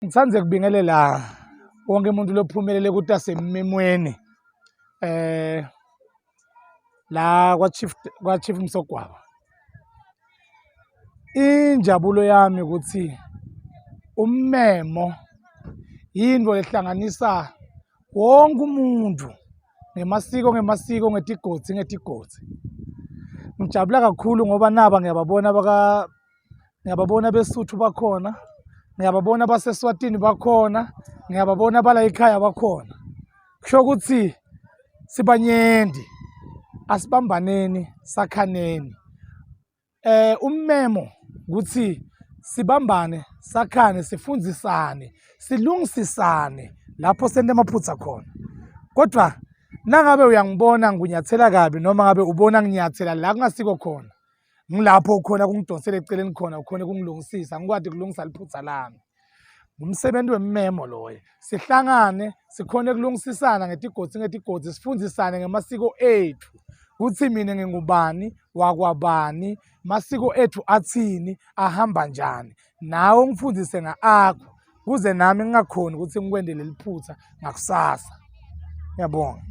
Ngithanda kubingelela wonke umuntu lophumelele ukuthi asememweni la kwa-Chief Msogwaba. Injabulo yami ukuthi ummemo yinto ehlanganisa wonke umuntu ngemasiko ngetigodzi. Ngijabula kakhulu ngoba naba ngiyababona abeSuthu bakhona, ngiyababona abaseSwatini bakhona, ngiyababona abala ekhaya bakhona. Kusho ukuthi sibanyenti, asibambaneni, sakhaneni. Ummemo ukuthi sibambane, sakhane, sifundzisane, silungisisane lapho sente amaphutha khona. Kodwa nangabe uyangibona nginyathela kabi noma ngabe ubona nginyathela la kungasiko khona, ngilapho khona kungidonsela eceleni khona ukhone ukungilungisisa, ngikwati kulungisa liphutha lami. Umsebenzi wemmemo loyo. Sihlangane, sikhone kulungisisana ngetigodzi, sifundzisane ngemasiko ethu. Ukuthi mina ngingubani, wakwabani, masiko ethu athini, ahamba njani. Nawe ungifundise nga-akho, kuze nami ngingakhoni ukuthi ngikwendele liphutha ngakusasa. Ngiyabonga.